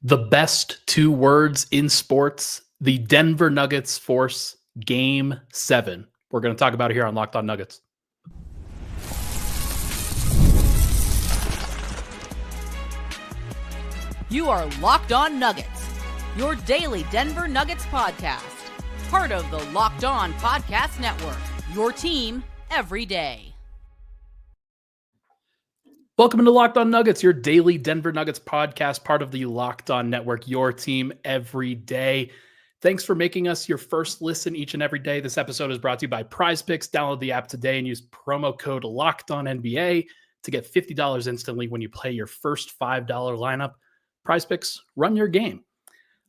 The best two words in sports, the Denver Nuggets force Game 7. We're going to talk about it here on Locked On Nuggets. You are Locked On Nuggets, your daily Denver Nuggets podcast. Part of the Locked On Podcast Network, your team every day. Welcome to Locked On Nuggets, your daily Denver Nuggets podcast, part of the Locked On Network, your team every day. Thanks for making us your first listen each and every day. This episode is brought to you by Prize Picks. Download the app today and use promo code LOCKEDONNBA to get $50 instantly when you play your first $5 lineup. Prize Picks, run your game.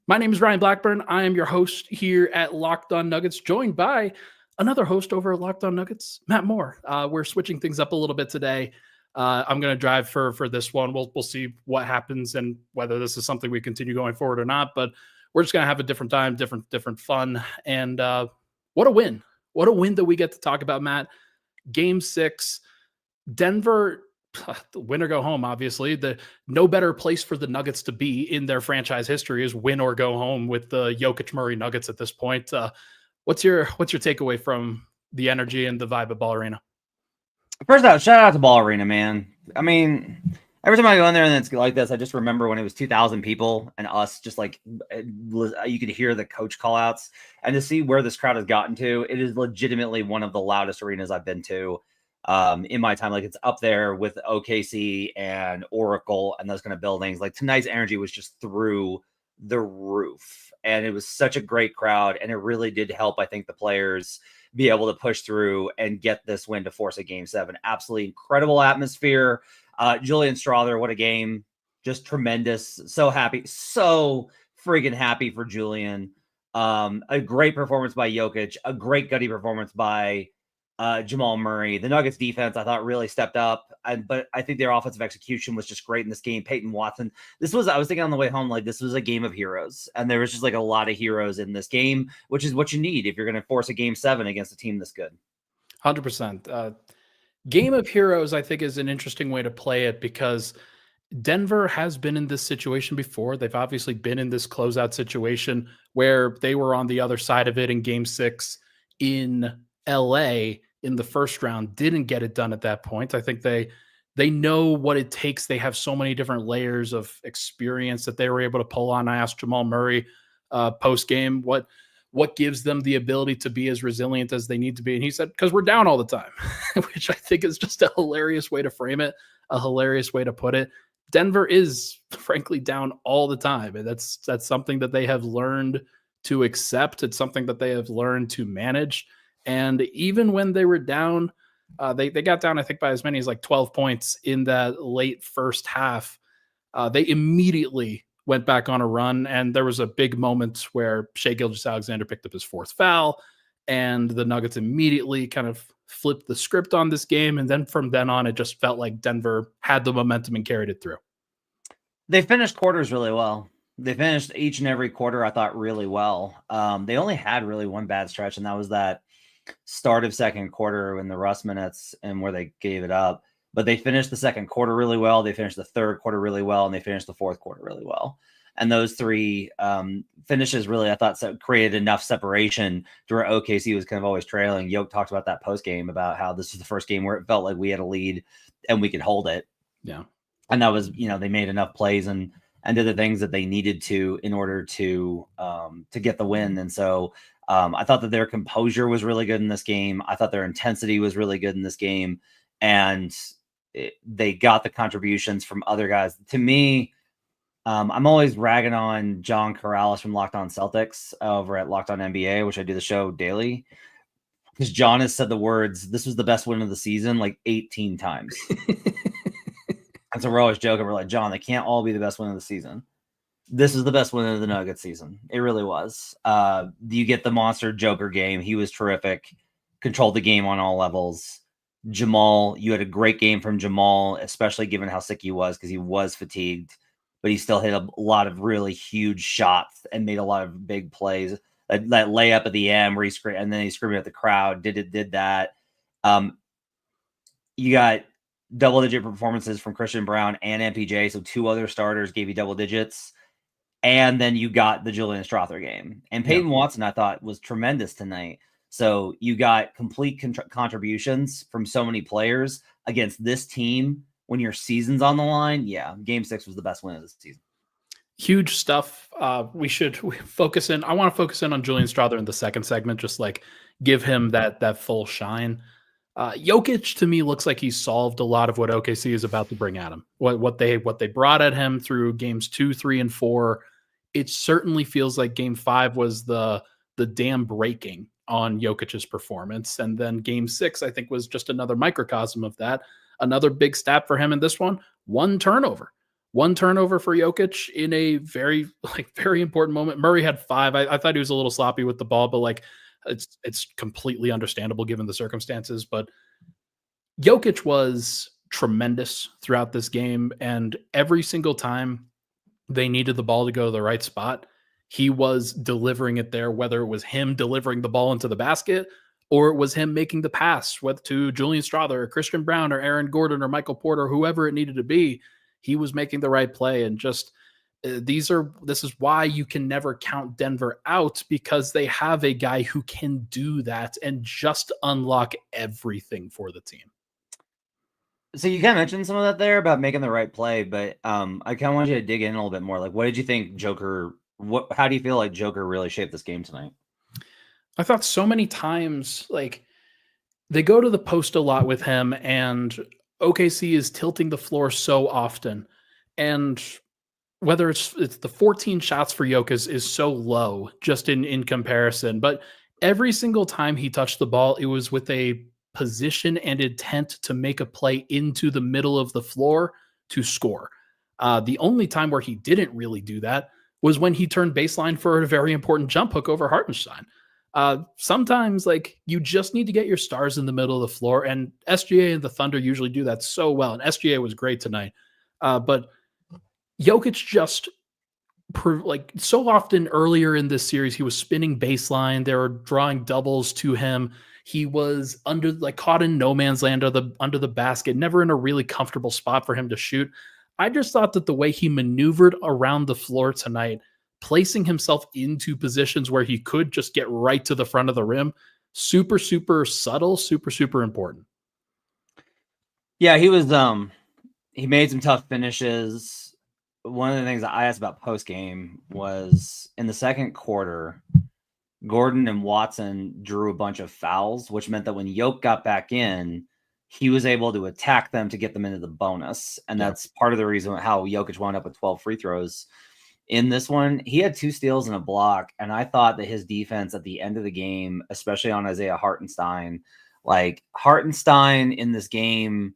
My name is Ryan Blackburn. I am your host here at Locked On Nuggets, joined by another host over at Locked On Nuggets, Matt Moore. We're switching things up a little bit today. I'm going to drive for this one. We'll see what happens and whether this is something we continue going forward or not. But we're just going to have a different time, different fun. And what a win! What a win that we get to talk about, Matt. Game 6, Denver. Win or go home. Obviously, no better place for the Nuggets to be in their franchise history is win or go home with the Jokic Murray Nuggets at this point. What's your takeaway from the energy and the vibe at Ball Arena? First out, shout out to Ball Arena, man. I mean, every time I go in there and it's like this, I just remember when it was 2,000 people and us just like, you could hear the coach call outs, and to see where this crowd has gotten to, it is legitimately one of the loudest arenas I've been to in my time. Like, it's up there with OKC and Oracle and those kind of buildings. Like, tonight's energy was just through the roof, and it was such a great crowd, and it really did help, I think, the players be able to push through and get this win to force a Game 7. Absolutely incredible atmosphere. Julian Strawther, what a game. Just tremendous. So happy. So freaking happy for Julian. A great performance by Jokic. A great gutty performance by Jamal Murray. The Nuggets defense, I thought, really stepped up. But I think their offensive execution was just great in this game. Peyton Watson. I was thinking on the way home, like, this was a game of heroes. And there was just like a lot of heroes in this game, which is what you need if you're going to force a Game 7 against a team this good. 100%. Game of heroes, I think, is an interesting way to play it because Denver has been in this situation before. They've obviously been in this closeout situation where they were on the other side of it in Game 6 in LA in the first round, didn't get it done at that point. I think they know what it takes. They have so many different layers of experience that they were able to pull on. I asked Jamal Murray post-game what gives them the ability to be as resilient as they need to be. And he said, because we're down all the time, which I think is just a hilarious way to frame it, a hilarious way to put it. Denver is frankly down all the time. And that's something that they have learned to accept. It's something that they have learned to manage. And even when they were down, they got down, I think, by as many as like 12 points in that late first half. They immediately went back on a run, and there was a big moment where Shai Gilgeous-Alexander picked up his fourth foul, and the Nuggets immediately kind of flipped the script on this game. And then from then on, it just felt like Denver had the momentum and carried it through. They finished quarters really well. They finished each and every quarter, I thought, really well. They only had really one bad stretch, and that was that start of second quarter in the rust minutes and where they gave it up. But they finished the second quarter really well. They finished the third quarter really well, and they finished the fourth quarter really well. And those three finishes really, I thought, created enough separation to where OKC was kind of always trailing. Yoke talked about that post game about how this was the first game where it felt like we had a lead and we could hold it. Yeah. And that was, they made enough plays and did the things that they needed to in order to get the win. And so I thought that their composure was really good in this game. I thought their intensity was really good in this game. And they got the contributions from other guys. To me, I'm always ragging on John Corrales from Locked On Celtics over at Locked On NBA, which I do the show daily. Because John has said the words, "This was the best win of the season," like 18 times. And so we're always joking. We're like, John, they can't all be the best win of the season. This is the best win of the Nuggets season. It really was. You get the monster Joker game. He was terrific. Controlled the game on all levels. Jamal, you had a great game from Jamal, especially given how sick he was because he was fatigued. But he still hit a lot of really huge shots and made a lot of big plays. That layup at the end where he screamed, and then he screamed at the crowd. Did that. You got double-digit performances from Christian Brown and MPJ, so two other starters gave you double digits. and then you got the Julian Strawther game. And Peyton Watson, I thought, was tremendous tonight. So you got complete contributions from so many players against this team when your season's on the line. Yeah, Game 6 was the best win of the season. Huge stuff. We focus in. I want to focus in on Julian Strawther in the second segment, just like give him that full shine. Jokic to me looks like he solved a lot of what OKC is about to bring at him. What they brought at him through games 2, 3, and 4. It certainly feels like game 5 was the dam breaking on Jokic's performance, and then game 6 I think was just another microcosm of that. Another big stat for him in this one: one turnover for Jokic in a very important moment. Murray had 5. I thought he was a little sloppy with the ball, but it's completely understandable given the circumstances. But Jokic was tremendous throughout this game, and every single time they needed the ball to go to the right spot, he was delivering it there, whether it was him delivering the ball into the basket or it was him making the pass, whether to Julian Strawther or Christian Brown or Aaron Gordon or Michael Porter, whoever it needed to be. He was making the right play. And just this is why you can never count Denver out, because they have a guy who can do that and just unlock everything for the team. So you kind of mentioned some of that there about making the right play, but I kind of want you to dig in a little bit more. Like, what did you think Joker? How do you feel like Joker really shaped this game tonight? I thought so many times, they go to the post a lot with him, and OKC is tilting the floor so often. And whether it's the 14 shots for Jokic is so low just in comparison, but every single time he touched the ball, it was with a position and intent to make a play into the middle of the floor to score. The only time where he didn't really do that was when he turned baseline for a very important jump hook over Hartenstein. Sometimes you just need to get your stars in the middle of the floor, and SGA and the Thunder usually do that so well. And SGA was great tonight. But Jokic just so often earlier in this series, he was spinning baseline. They were drawing doubles to him. He was caught in no man's land under the basket, never in a really comfortable spot for him to shoot. I just thought that the way he maneuvered around the floor tonight, placing himself into positions where he could just get right to the front of the rim, super, super subtle, super, super important. Yeah, he was, he made some tough finishes. One of the things that I asked about post game was in the second quarter, Gordon and Watson drew a bunch of fouls, which meant that when Jokic got back in, he was able to attack them to get them into the bonus. And that's part of the reason how Jokic wound up with 12 free throws. In this one, he had 2 steals and a block, and I thought that his defense at the end of the game, especially on Isaiah Hartenstein, Hartenstein in this game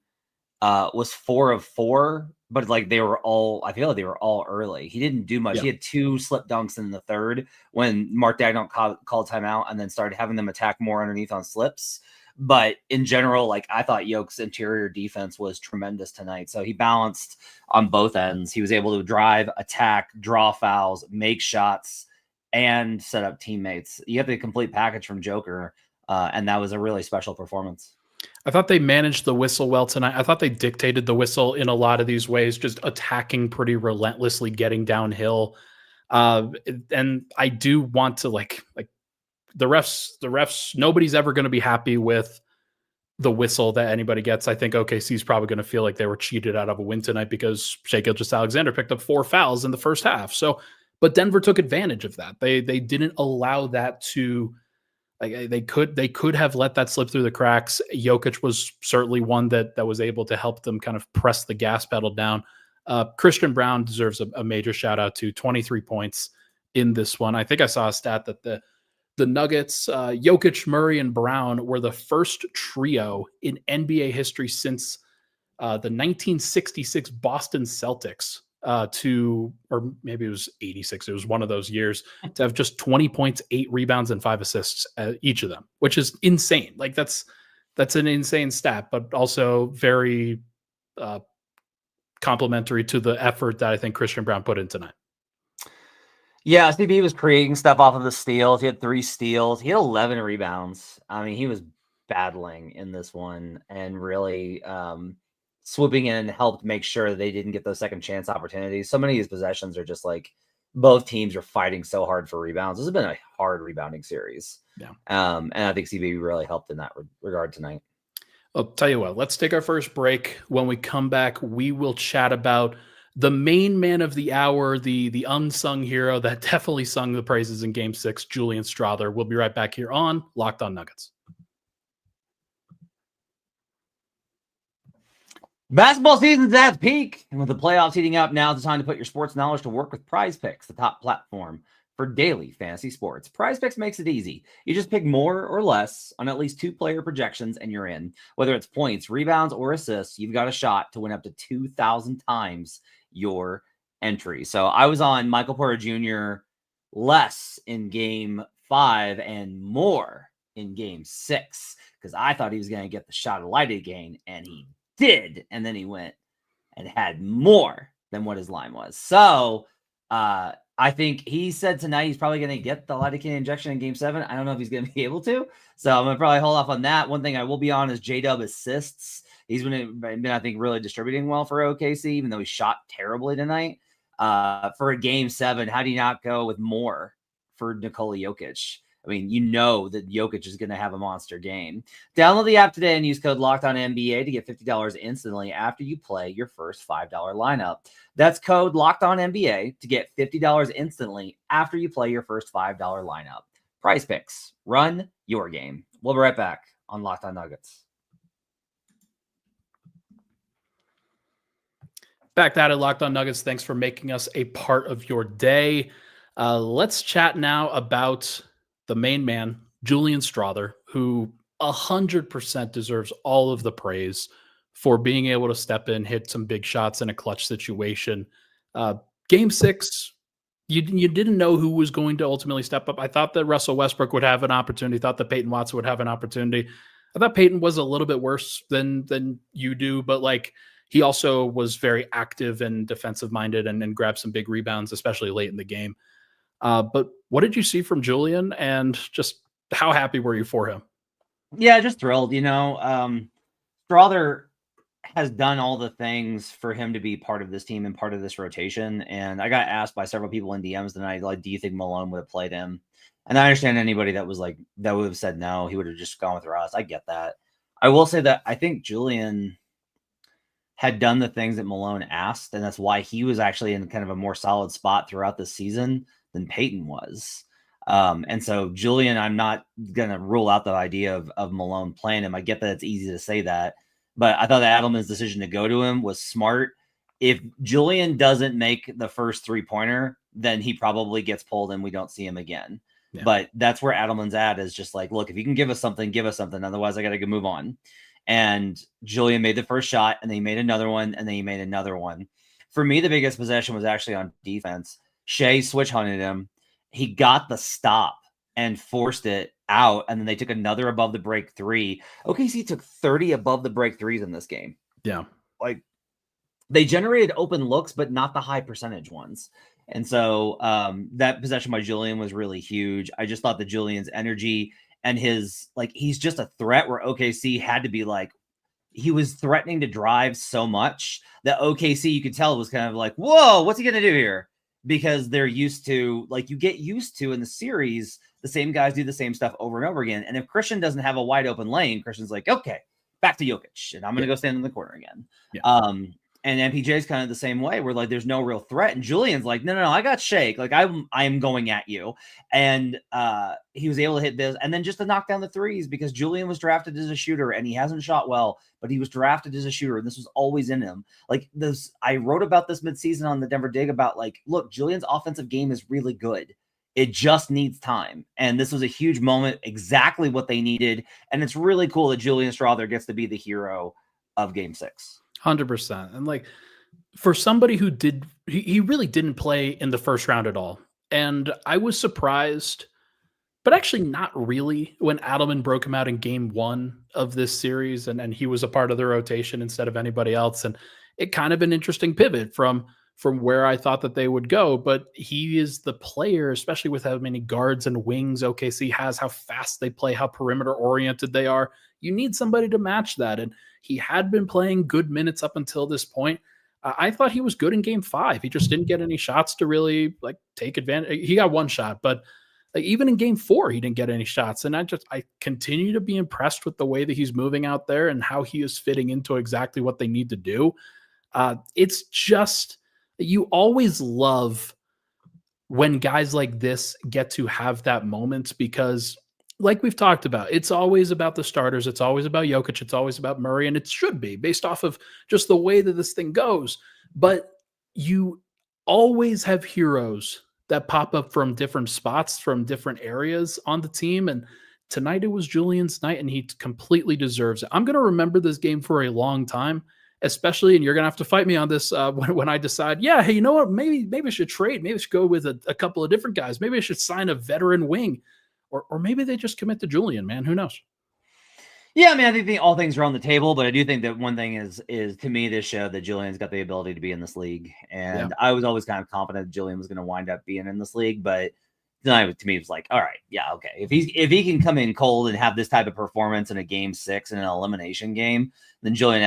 was 4 of 4, but I feel like they were all early. He didn't do much. He had 2 slip dunks in the third when Mark Daigneault called timeout and then started having them attack more underneath on slips. But in general, I thought Jokic's interior defense was tremendous tonight. So he balanced on both ends. He was able to drive, attack, draw fouls, make shots, and set up teammates. You have the complete package from Joker, and that was a really special performance. I thought they managed the whistle well tonight. I thought they dictated the whistle in a lot of these ways, just attacking pretty relentlessly, getting downhill. And I do want to the refs, nobody's ever going to be happy with the whistle that anybody gets. I think OKC is probably going to feel like they were cheated out of a win tonight because Shai Gilgeous-Alexander picked up 4 fouls in the first half. So, but Denver took advantage of that. They didn't allow that to, they could have let that slip through the cracks. Jokic was certainly one that was able to help them kind of press the gas pedal down. Christian Brown deserves a major shout out to 23 points in this one. I think I saw a stat that the Nuggets, Jokic, Murray, and Brown were the first trio in NBA history since the 1966 Boston Celtics or maybe it was 86. It was one of those years to have just 20 points, 8 rebounds, and 5 assists each of them, which is insane. That's an insane stat, but also very complimentary to the effort that I think Christian Brown put in tonight. Yeah, SDB was creating stuff off of the steals. He had 3 steals. He had 11 rebounds. I mean, he was battling in this one and really swooping in helped make sure they didn't get those second chance opportunities. So many of these possessions are just both teams are fighting so hard for rebounds. This has been a hard rebounding series. Yeah. And I think CB really helped in that regard tonight. I'll tell you what, let's take our first break. When we come back, we will chat about the main man of the hour, the unsung hero that definitely sung the praises in Game 6, Julian Strawther. We'll be right back here on Locked On Nuggets. Basketball season's at its peak, and with the playoffs heating up, now is the time to put your sports knowledge to work with Prize Picks, the top platform for daily fantasy sports. Prize Picks makes it easy. You just pick more or less on at least 2 player projections, and you're in. Whether it's points, rebounds, or assists, you've got a shot to win up to 2,000 times your entry. So I was on Michael Porter Jr. less in Game 5 and more in Game 6 because I thought he was going to get the shot of light again, and he did, and then he went and had more than what his line was. So I think he said tonight he's probably going to get the lidocaine injection in Game 7. I don't know if he's going to be able to, so I'm going to probably hold off on that. One thing I will be on is J-Dub assists. He's been, I think, really distributing well for OKC, even though he shot terribly tonight. For a Game 7, how do you not go with more for Nikola Jokic? I mean, you know that Jokic is going to have a monster game. Download the app today and use code LOCKEDONNBA to get $50 instantly after you play your first $5 lineup. That's code LOCKEDONNBA to get $50 instantly after you play your first $5 lineup. Prize Picks. Run your game. We'll be right back on Locked On Nuggets. Back at it, Locked On Nuggets. Thanks for making us a part of your day. Let's chat now about the main man, Julian Strawther, who 100% deserves all of the praise for being able to step in, hit some big shots in a clutch situation. Game 6, you didn't know who was going to ultimately step up. I thought that Russell Westbrook would have an opportunity. Thought that Peyton Watson would have an opportunity. I thought Peyton was a little bit worse than you do, but like he also was very active and defensive minded and grabbed some big rebounds, especially late in the game. But what did you see from Julian, and just how happy were you for him? Yeah, just thrilled. Strawther has done all the things for him to be part of this team and part of this rotation. And I got asked by several people in DMs tonight, like, do you think Malone would have played him? And I understand anybody that was like, that would have said no, he would have just gone with Russ. I get that. I will say that I think Julian had done the things that Malone asked, and that's why he was actually in kind of a more solid spot throughout the season than Peyton was. And so Julian, I'm not going to rule out the idea of Malone playing him. I get that it's easy to say that, but I thought that Adelman's decision to go to him was smart. If Julian doesn't make the first 3-pointer, then he probably gets pulled and we don't see him again. Yeah. But that's where Adelman's at, is just like, look, if you can give us something, give us something. Otherwise I got to go move on. And Julian made the first shot, and then he made another one, and then he made another one. For me, the biggest possession was actually on defense. Shea switch hunted him. He got the stop and forced it out, and then they took another above the break 3. OKC took 30 above the break 3s in this game. Yeah. Like, they generated open looks, but not the high percentage ones. And so that possession by Julian was really huge. I just thought that Julian's energy and his, like, he's just a threat where OKC had to be like, he was threatening to drive so much that OKC, you could tell, was kind of like, whoa, what's he going to do here? Because they're used to, like, you get used to in the series, the same guys do the same stuff over and over again. And if Christian doesn't have a wide open lane, Christian's like, okay, back to Jokic, and I'm going to go stand in the corner again. Yeah. And MPJ's kind of the same way, where like there's no real threat. And Julian's like, no, I got Shake. Like I'm going at you. And he was able to hit this, and then just to knock down the threes, because Julian was drafted as a shooter and he hasn't shot well, but he was drafted as a shooter, and this was always in him. Like this, I wrote about this midseason on the Denver Dig about, like, look, Julian's offensive game is really good. It just needs time. And this was a huge moment, exactly what they needed. And it's really cool that Julian Strawther gets to be the hero of Game 6. 100%. And like, for somebody who he really didn't play in the first round at all. And I was surprised, but actually not really, when Adelman broke him out in Game 1 of this series, and he was a part of the rotation instead of anybody else. And it kind of an interesting pivot from where I thought that they would go. But he is the player, especially with how many guards and wings OKC has, how fast they play, how perimeter oriented they are. You need somebody to match that. And he had been playing good minutes up until this point. I thought he was good in game 5. He just didn't get any shots to really like take advantage. He got one shot, but like even in game 4, he didn't get any shots. And I continue to be impressed with the way that he's moving out there and how he is fitting into exactly what they need to do. It's just, you always love when guys like this get to have that moment, because like we've talked about, it's always about the starters. It's always about Jokic. It's always about Murray, and it should be based off of just the way that this thing goes. But you always have heroes that pop up from different spots, from different areas on the team. And tonight it was Julian's night, and he completely deserves it. I'm going to remember this game for a long time, especially, and you're going to have to fight me on this when I decide, yeah, hey, you know what? Maybe I should trade. Maybe I should go with a couple of different guys. Maybe I should sign a veteran wing. Or maybe they just commit to Julian, man. Who knows? Yeah, I mean, I think all things are on the table, but I do think that one thing is to me, this showed that Julian's got the ability to be in this league. And I was always kind of confident Julian was going to wind up being in this league, but tonight to me, it was like, all right, yeah, okay. If he can come in cold and have this type of performance in a game 6 in an elimination game, then Julian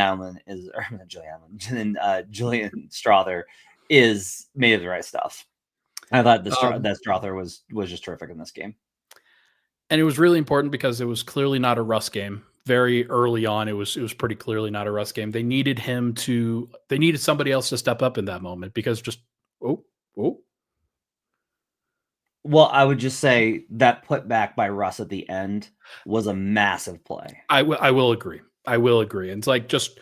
Strawther is made of the right stuff. I thought that Strawther was just terrific in this game. And it was really important because it was clearly not a Russ game. Very early on, it was pretty clearly not a Russ game. They needed somebody else to step up in that moment, because just Well, I would just say that putback by Russ at the end was a massive play. I will agree. And it's like, just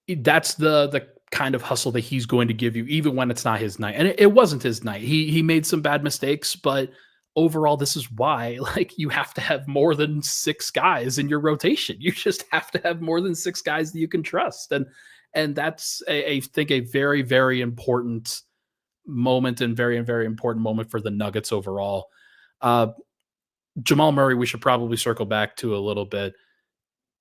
that's the kind of hustle that he's going to give you, even when it's not his night. And it wasn't his night. He made some bad mistakes, but overall, this is why, like, you have to have more than 6 guys in your rotation. You just have to have more than 6 guys that you can trust. And that's I think a very, very important moment, and very, very important moment for the Nuggets overall. Jamal Murray, we should probably circle back to a little bit.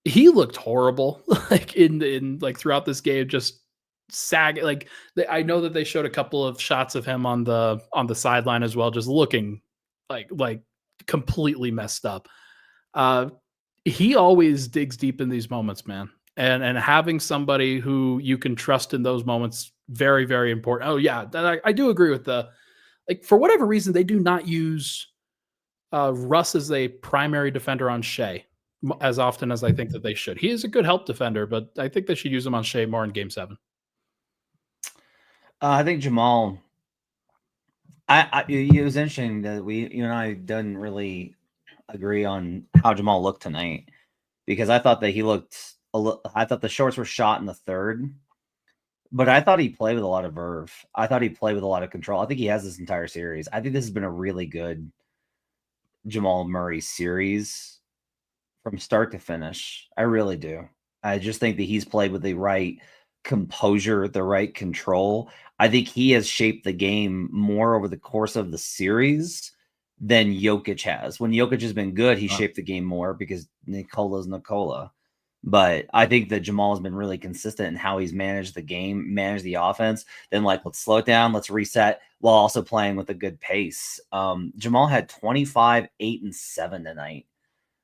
He looked horrible, like in like throughout this game, just sag. Like, I know that they showed a couple of shots of him on the sideline as well, just looking like completely messed up. He always digs deep in these moments, man. And having somebody who you can trust in those moments, very, very important. Oh yeah, I do agree with for whatever reason, they do not use Russ as a primary defender on Shea as often as I think that they should. He is a good help defender, but I think they should use him on Shea more in game 7. I think Jamal, it was interesting that you and I didn't really agree on how Jamal looked tonight, because I thought that he looked I thought the shorts were shot in the 3rd, but I thought he played with a lot of verve. I thought he played with a lot of control. I think he has this entire series. I think this has been a really good Jamal Murray series from start to finish. I really do. I just think that he's played with the right composure, the right control. I think he has shaped the game more over the course of the series than Jokic has. When Jokic has been good, he shaped the game more because Nikola's Nikola. But I think that Jamal has been really consistent in how he's managed the game, managed the offense. Then, let's slow it down, let's reset, while also playing with a good pace. Jamal had 25, 8, and 7 tonight.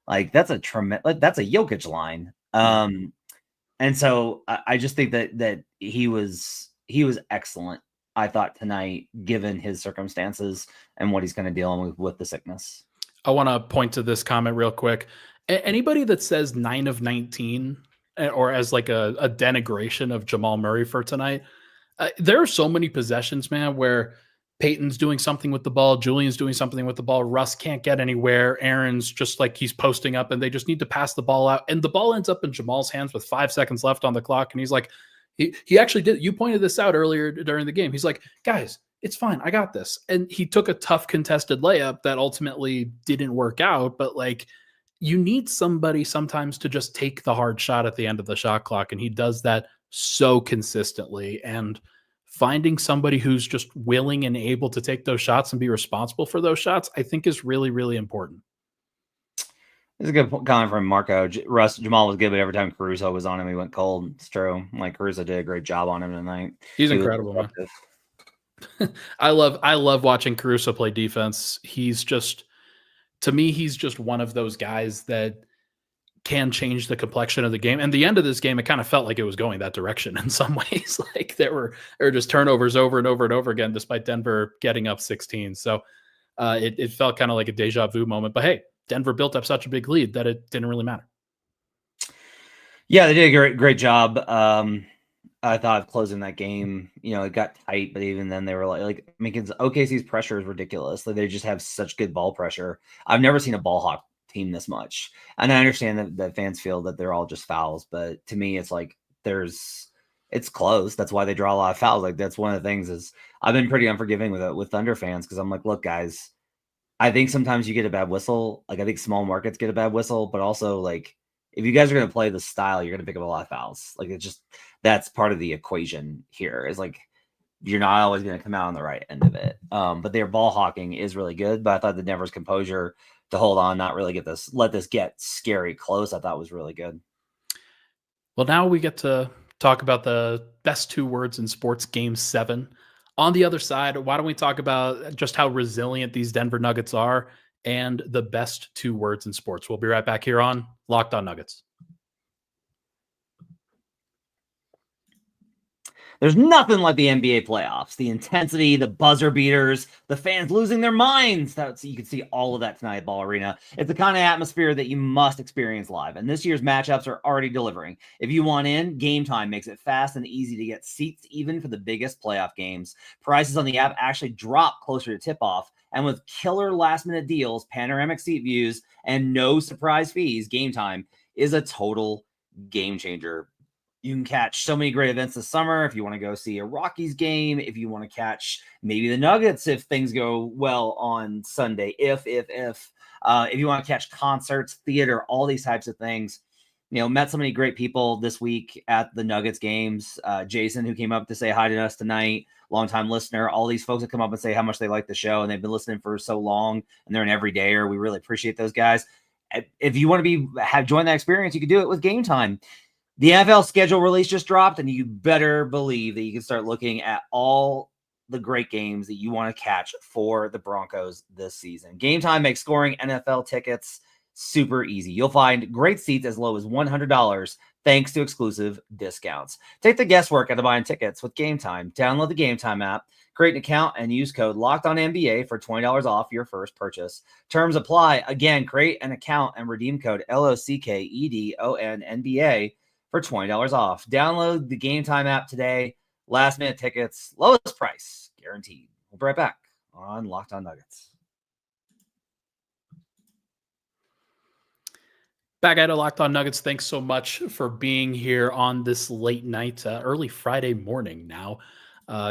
That's a that's a Jokic line. And so I just think that he was excellent, I thought, tonight, given his circumstances and what he's going to deal with the sickness. I want to point to this comment real quick. Anybody that says 9 of 19 or as like a denigration of Jamal Murray for tonight, there are so many possessions, man, where Peyton's doing something with the ball, Julian's doing something with the ball, Russ can't get anywhere, Aaron's just like he's posting up, and they just need to pass the ball out, and the ball ends up in Jamal's hands with 5 seconds left on the clock, and he's like, he actually did. You pointed this out earlier during the game. He's like, guys, it's fine, I got this. And he took a tough contested layup that ultimately didn't work out, but you need somebody sometimes to just take the hard shot at the end of the shot clock, and he does that so consistently. And finding somebody who's just willing and able to take those shots and be responsible for those shots, I think, is really, really important. This is a good comment from Marco. Jamal was good, but every time Caruso was on him, he went cold. It's true. Caruso did a great job on him tonight. He's incredible, man. I love watching Caruso play defense. He's just, to me, he's just one of those guys that can change the complexion of the game. And the end of this game, it kind of felt like it was going that direction in some ways. Like there were just turnovers over and over and over again, despite Denver getting up 16. So it felt kind of like a deja vu moment. But hey, Denver built up such a big lead that it didn't really matter. Yeah, they did a great job. I thought of closing that game. It got tight, but even then they were like OKC's pressure is ridiculous. Like, they just have such good ball pressure. I've never seen a ball hawk team this much. And I understand that fans feel that they're all just fouls, but to me, it's like it's close. That's why they draw a lot of fouls. Like, that's one of the things is I've been pretty unforgiving with Thunder fans because I'm like, look, guys, I think sometimes you get a bad whistle. Like, I think small markets get a bad whistle, but also like if you guys are going to play the style, you're going to pick up a lot of fouls. Like, that's part of the equation here is like, you're not always going to come out on the right end of it. But their ball hawking is really good. But I thought the Denver's composure to hold on, not really let this get scary close, I thought was really good. Well, now we get to talk about the best 2 words in sports, Game 7. On the other side, why don't we talk about just how resilient these Denver Nuggets are and the best 2 words in sports. We'll be right back here on Locked On Nuggets. There's nothing like the NBA playoffs. The intensity, the buzzer beaters, the fans losing their minds. You can see all of that tonight at Ball Arena. It's the kind of atmosphere that you must experience live, and this year's matchups are already delivering. If you want in, Game Time makes it fast and easy to get seats even for the biggest playoff games. Prices on the app actually drop closer to tip-off, and with killer last-minute deals, panoramic seat views, and no surprise fees, Game Time is a total game changer. You can catch so many great events this summer. If you want to go see a Rockies game, if you want to catch maybe the Nuggets, if things go well on Sunday, if you want to catch concerts, theater, all these types of things. Met so many great people this week at the Nuggets games. Jason, who came up to say hi to us tonight, longtime listener. All these folks that come up and say how much they like the show, and they've been listening for so long, and they're an everydayer. We really appreciate those guys. If you want to join that experience, you can do it with Game Time. The NFL schedule release just dropped, and you better believe that you can start looking at all the great games that you want to catch for the Broncos this season. Game Time makes scoring NFL tickets super easy. You'll find great seats as low as $100 thanks to exclusive discounts. Take the guesswork out of buying tickets with Game Time. Download the Game Time app, create an account, and use code LOCKEDONNBA for $20 off your first purchase. Terms apply. Again, create an account and redeem code LOCKEDONNBA for $20 off. Download the Game Time app today. Last minute tickets, lowest price guaranteed. We'll be right back on Locked On Nuggets. Back at Locked On Nuggets. Thanks so much for being here on this late night, early Friday morning now.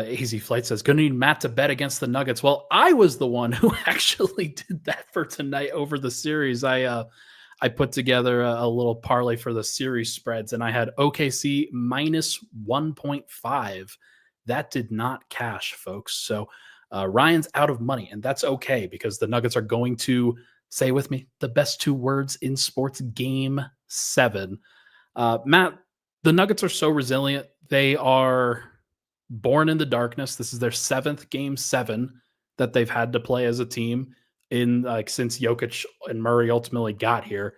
Easy Flight says, gonna need Matt to bet against the Nuggets. Well, I was the one who actually did that for tonight over the series. I put together a little parlay for the series spreads, and I had OKC minus 1.5. That did not cash, folks. So Ryan's out of money, and that's okay because the Nuggets are going to, say with me, the best 2 words in sports, Game 7. Matt, the Nuggets are so resilient. They are born in the darkness. This is their 7th Game 7 that they've had to play as a team since Jokic and Murray ultimately got here.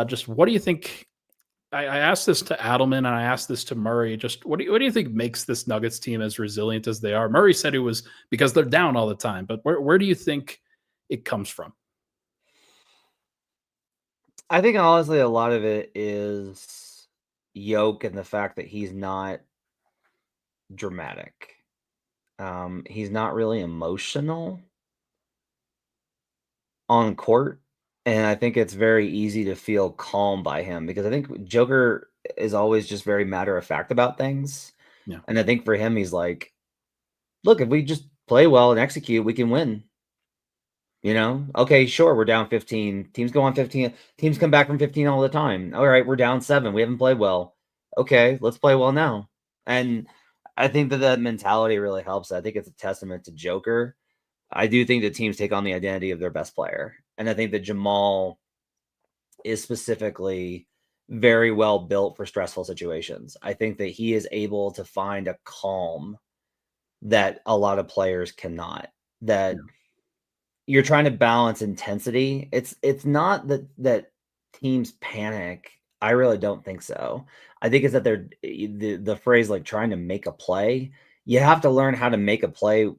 Just what do you think? I asked this to Adelman and I asked this to Murray. Just what do you think makes this Nuggets team as resilient as they are? Murray said it was because they're down all the time, but where do you think it comes from? I think honestly a lot of it is Yoke and the fact that he's not dramatic. He's not really emotional on court, and I think it's very easy to feel calm by him because I think Joker is always just very matter of fact about things. Yeah. And I think for him, he's like, look, if we just play well and execute, we can win. Okay, sure, we're down 15. Teams go on 15. Teams come back from 15 all the time. All right, we're down 7. We haven't played well. Okay, let's play well now. And I think that mentality really helps. I think it's a testament to Joker. I do think that teams take on the identity of their best player. And I think that Jamal is specifically very well built for stressful situations. I think that he is able to find a calm that a lot of players cannot. That you're trying to balance intensity. It's not that teams panic. I really don't think so. I think it's that they're the phrase like trying to make a play. You have to learn how to make a play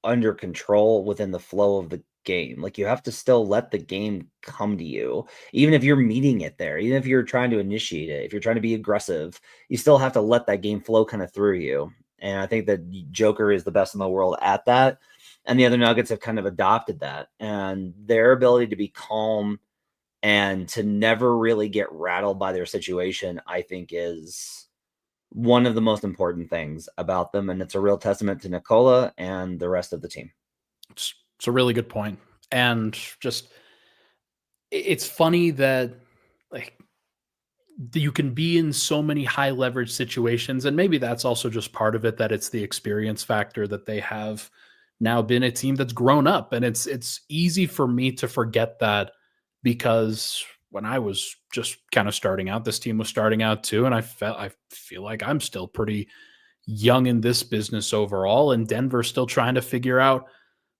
under control within the flow of the game. Like you have to still let the game come to you, even if you're meeting it there, even if you're trying to initiate it, if you're trying to be aggressive, you still have to let that game flow kind of through you. And I think that Joker is the best in the world at that. And the other Nuggets have kind of adopted that, and their ability to be calm and to never really get rattled by their situation, I think is one of the most important things about them. And it's a real testament to Nikola and the rest of the team. It's a really good point. And just, it's funny that like you can be in so many high leverage situations. And maybe that's also just part of it, that it's the experience factor that they have now been a team that's grown up. And it's easy for me to forget that, because when I was just kind of starting out, this team was starting out too. And I feel like I'm still pretty young in this business overall, and Denver's still trying to figure out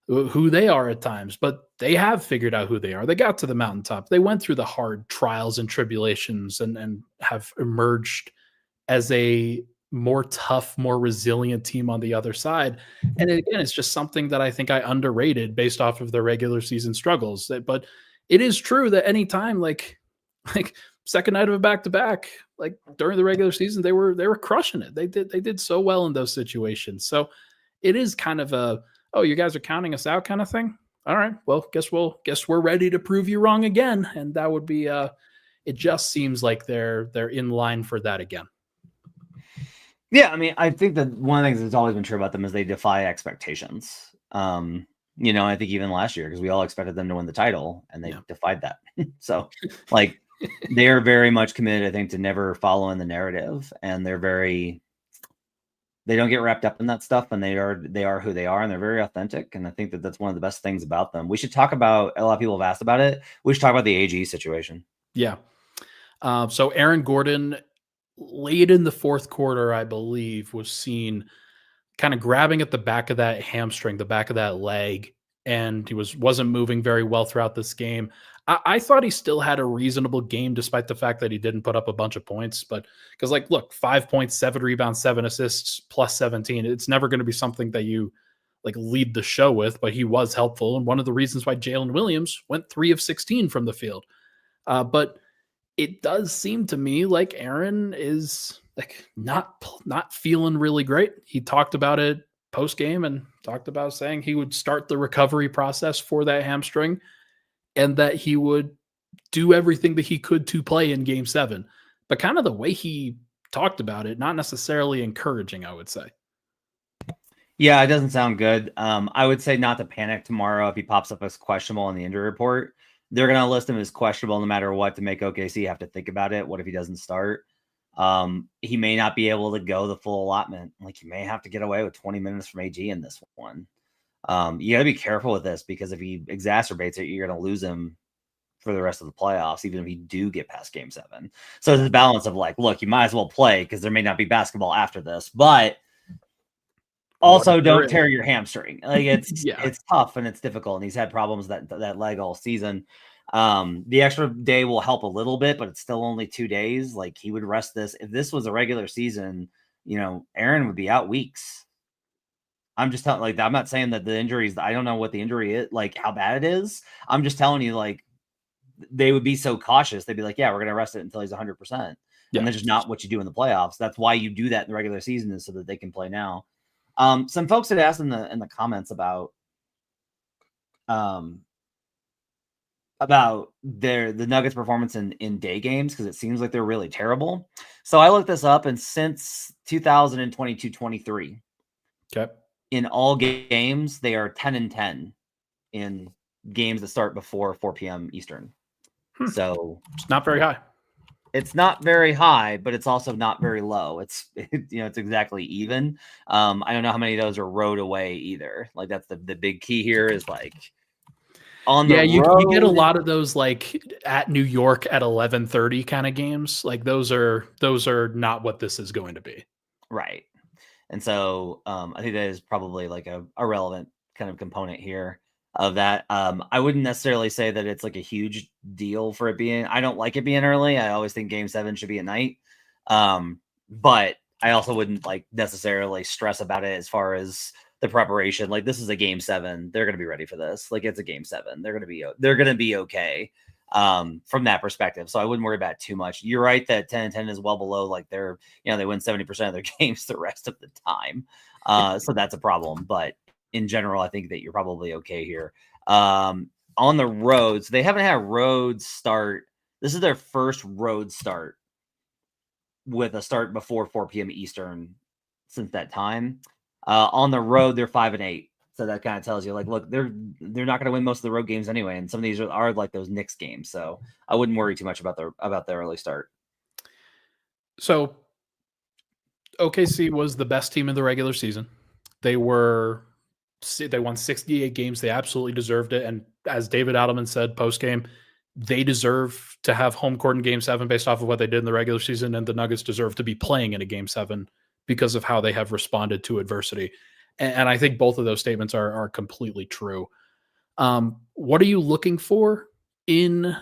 who they are at times, but they have figured out who they are. They got to the mountaintop. They went through the hard trials and tribulations and have emerged as a more tough, more resilient team on the other side. And again, it's just something that I think I underrated based off of their regular season struggles. But it is true that anytime like second night of a back-to-back, like during the regular season, they were crushing it. They did so well in those situations. So it is kind of a, oh, you guys are counting us out kind of thing. All right, well, guess we're ready to prove you wrong again. And that would be it just seems like they're in line for that again. Yeah, I mean, I think that one of the things that's always been true about them is they defy expectations. I think even last year, because we all expected them to win the title, and they defied that. So, like, they are very much committed, I think, to never following the narrative, and they don't get wrapped up in that stuff, and they are who they are, and they're very authentic. And I think that that's one of the best things about them. We should talk about, a lot of people have asked about it, we should talk about the AG situation. Yeah. So Aaron Gordon, late in the fourth quarter, I believe, was seen kind of grabbing at the back of that hamstring, the back of that leg, and he wasn't moving very well throughout this game. I thought he still had a reasonable game, despite the fact that he didn't put up a bunch of points. But because, like, look, 5 points, 7 rebounds, 7 assists, plus 17. It's never going to be something that you like lead the show with, but he was helpful. And one of the reasons why Jalen Williams went 3 of 16 from the field. But it does seem to me like Aaron is like not feeling really great. He talked about it post game and talked about saying he would start the recovery process for that hamstring, and that he would do everything that he could to play in Game 7. But kind of the way he talked about it, not necessarily encouraging, I would say. Yeah, it doesn't sound good. I would say not to panic tomorrow if he pops up as questionable on the injury report. They're going to list him as questionable no matter what to make OKC have to think about it. What if he doesn't start? He may not be able to go the full allotment. Like, you may have to get away with 20 minutes from AG in this one. You got to be careful with this, because if he exacerbates it, you're going to lose him for the rest of the playoffs, even if you do get past Game 7. So there's a balance of like, look, you might as well play because there may not be basketball after this, but also don't tear your hamstring. Like, it's it's tough and it's difficult, and he's had problems that leg all season. The extra day will help a little bit, but it's still only 2 days. Like, he would rest this. If this was a regular season, Aaron would be out weeks. I'm just telling, like, I'm not saying that the injuries, I don't know what the injury is, like how bad it is. I'm just telling you, like, they would be so cautious. They'd be like, yeah, we're going to rest it until he's 100%. And that's just not what you do in the playoffs. That's why you do that in the regular season, is so that they can play now. Some folks had asked in the comments about the Nuggets' performance in day games, because it seems like they're really terrible. So I looked this up, and since 2022-23, okay, in all games, they are 10-10 in games that start before 4 p.m. Eastern. So it's not very high. It's not very high, but it's also not very low. It's exactly even. I don't know how many of those are road away either. Like, that's the big key here, is like on the road. You get a lot of those like at New York at 11:30 kind of games. Like, those are not what this is going to be. Right. And so I think that is probably like a relevant kind of component here. of that. I wouldn't necessarily say that it's like a huge deal for it being. I don't like it being early. I always think Game 7 should be at night. But I also wouldn't like necessarily stress about it as far as the preparation. Like this is a Game 7. They're going to be ready for this. Like it's a Game 7. They're going to be okay from that perspective. So I wouldn't worry about it too much. You're right that 10-10 is well below like they win 70% of their games the rest of the time. So that's a problem. But in general, I think that you're probably okay here. On the roads, they haven't had a road start. This is their first road start with a start before 4 p.m. Eastern since that time. On the road, they're 5-8. So that kind of tells you, like, look, they're not going to win most of the road games anyway, and some of these are like those Knicks games. So I wouldn't worry too much about the early start. So OKC was the best team in the regular season. They won 68 games. They absolutely deserved it. And as David Adelman said post game, they deserve to have home court in Game 7 based off of what they did in the regular season, and the Nuggets deserve to be playing in a Game 7 because of how they have responded to adversity. And I think both of those statements are completely true. What are you looking for in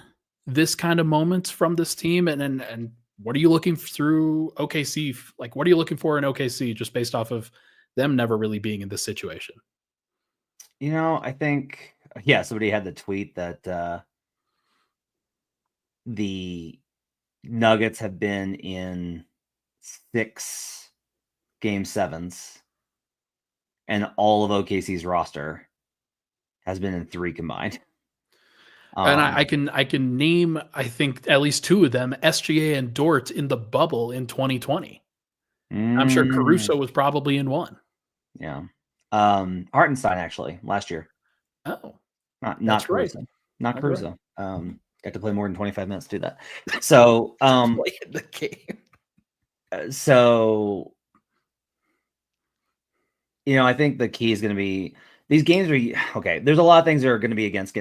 this kind of moments from this team? And what are you looking through OKC? Like, what are you looking for in OKC just based off of them never really being in this situation? I think, somebody had the tweet that the Nuggets have been in 6 Game 7s. And all of OKC's roster has been in 3 combined. And I can name, I think, at least 2 of them, SGA and Dort in the bubble in 2020. I'm sure Caruso was probably in 1. Yeah. Hartenstein, actually, last year. Oh. Not Caruso. Right. Not Caruso. Right. Got to play more than 25 minutes to do that. So, play in the game. So... I think the key is going to be these games are okay. There's a lot of things that are going to be against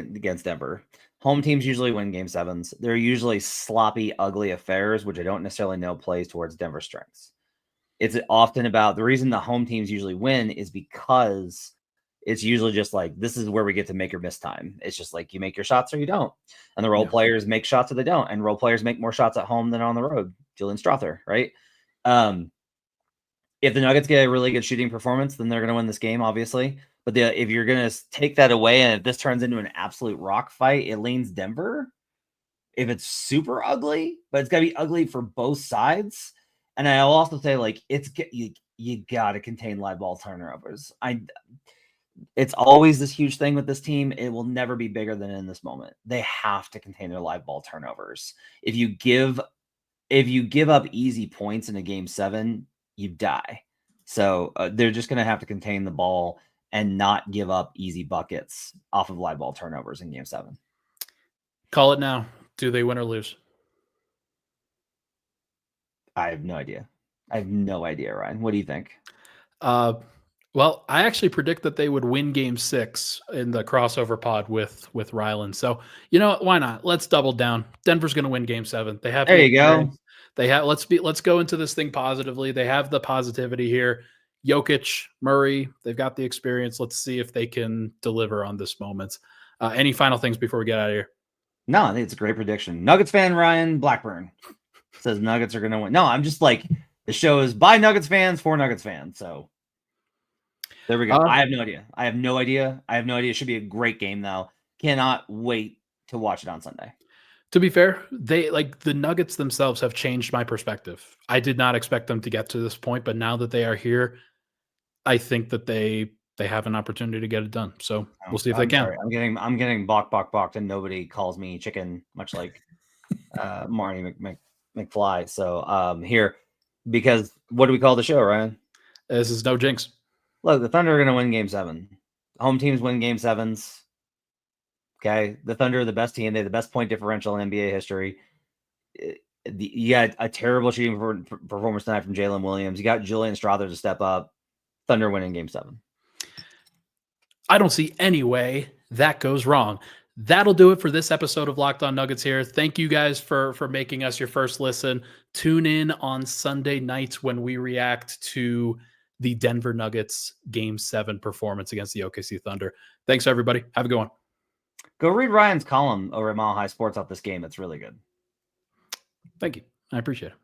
Denver. Home teams usually win Game 7s. They're usually sloppy, ugly affairs, which I don't necessarily know plays towards Denver's strengths. It's often about the reason the home teams usually win is because it's usually just like, this is where we get to make or miss time. It's just like you make your shots or you don't. And the role players make shots or they don't. And role players make more shots at home than on the road. Julian Strawther, right? If the Nuggets get a really good shooting performance, then they're going to win this game, obviously. But if you're going to take that away and if this turns into an absolute rock fight, it leans Denver. If it's super ugly, but it's got to be ugly for both sides. And I'll also say, like, you got to contain live ball turnovers. It's always this huge thing with this team. It will never be bigger than in this moment. They have to contain their live ball turnovers. If you give up easy points in a Game 7, you die. So they're just going to have to contain the ball and not give up easy buckets off of live ball turnovers in Game 7. Call it now. Do they win or lose? I have no idea. Ryan. What do you think? Well, I actually predict that they would win Game 6 in the crossover pod with Ryland. So, why not? Let's double down. Denver's going to win Game 7. They have. There you go. They have. Let's go into this thing positively. They have the positivity here. Jokic, Murray, they've got the experience. Let's see if they can deliver on this moment. Any final things before we get out of here? No, I think it's a great prediction. Nuggets fan Ryan Blackburn says Nuggets are going to win. No, I'm just like, the show is by Nuggets fans for Nuggets fans. So there we go. I have no idea. It should be a great game, though. Cannot wait to watch it on Sunday. To be fair, the Nuggets themselves have changed my perspective. I did not expect them to get to this point, but now that they are here, I think that they have an opportunity to get it done. So we'll see if they can. Sorry. I'm getting balked, and nobody calls me chicken, much like Marty McFly. So here, because what do we call the show, Ryan? This is no jinx. Look, the Thunder are going to win Game 7. Home teams win Game 7s. Okay, the Thunder are the best team. They have the best point differential in NBA history. You got a terrible shooting performance tonight from Jalen Williams. You got Julian Strawther to step up. Thunder winning Game 7. I don't see any way that goes wrong. That'll do it for this episode of Locked On Nuggets here. Thank you guys for making us your first listen. Tune in on Sunday nights when we react to the Denver Nuggets Game 7 performance against the OKC Thunder. Thanks, everybody. Have a good one. Go read Ryan's column over at Mile High Sports off this game. It's really good. Thank you. I appreciate it.